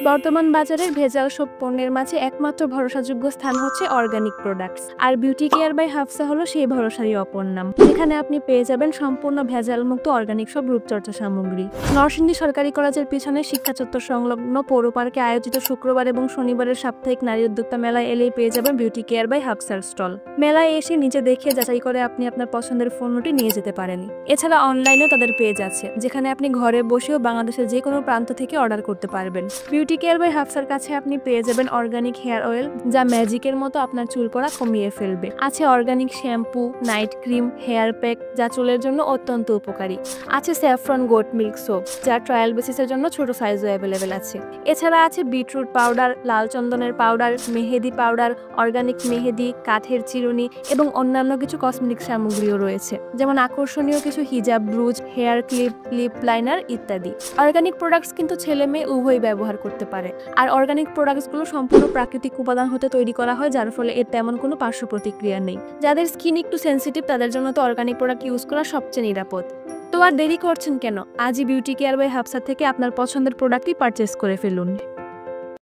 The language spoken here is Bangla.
বর্তমান বাজারের ভেজাল সব পণ্যের মাঝে একমাত্র ভরসাযোগ্য স্থান হচ্ছে অর্গানিক প্রোডাক্টস, আর বিউটি কেয়ার বাই হাফসা হলো সেই ভরসারই অপর নাম, যেখানে আপনি পেয়ে যাবেন সম্পূর্ণ ভেজাল মুক্ত অর্গানিক সব রূপচর্চা সামগ্রী। নরসিংদী সরকারি কলেজের পিছনে শিক্ষা চত্বর সংলগ্ন পৌর পার্কে আয়োজিত শুক্রবার এবং শনিবারের সাপ্তাহিক নারী উদ্যোক্তা মেলায় এলেই পেয়ে যাবেন বিউটি কেয়ার বাই হাফসার স্টল। মেলায় এসে নিজে দেখে যাচাই করে আপনি আপনার পছন্দের পণ্যটি নিয়ে যেতে পারেন। এছাড়া অনলাইনেও তাদের পেজ আছে, যেখানে আপনি ঘরে বসেও বাংলাদেশের যে কোনো প্রান্ত থেকে অর্ডার করতে পারবেন। বিউটি কেয়ার বাই হাফসার কাছে আপনি পেয়ে যাবেন অর্গানিক হেয়ার অয়েল, যা ম্যাজিকের মতো আপনার চুল পড়া কমিয়ে ফেলবে। আছে organic shampoo, night cream, hair pack, যা চুলের জন্য অত্যন্ত উপকারী। আছে স্যাফরন গোট মিল্ক সোপ, যা ট্রায়াল বেসিসের জন্য ছোট সাইজও অ্যাভেলেবেল আছে। এছাড়া আছে বিটরুট পাউডার, লাল চন্দনের পাউডার, মেহেদি পাউডার, অর্গানিক মেহেদি, কাঠের চিরুনি এবং অন্যান্য কিছু কসমেটিক সামগ্রীও রয়েছে, যেমন আকর্ষণীয় কিছু হিজাব brooches, hair clip, lip liner ইত্যাদি। অর্গানিক প্রোডাক্টস কিন্তু ছেলে মেয়ে উভয়ই ব্যবহার করতে পারে, আর অর্গানিক প্রোডাক্টসগুলো সম্পূর্ণ প্রাকৃতিক উপাদান হতে তৈরি করা হয়, যার ফলে এর তেমন কোনো পার্শ্ব প্রতিক্রিয়া নেই। যাদের স্কিন একটু সেন্সিটিভ তাদের জন্য তো অর্গানিক প্রোডাক্ট ইউজ করা সবচেয়ে নিরাপদ। তো আর দেরি করছেন কেন? আজই বিউটি কেয়ার বাই হাফসা থেকে আপনার পছন্দের প্রোডাক্টই পারচেস করে ফেলুন।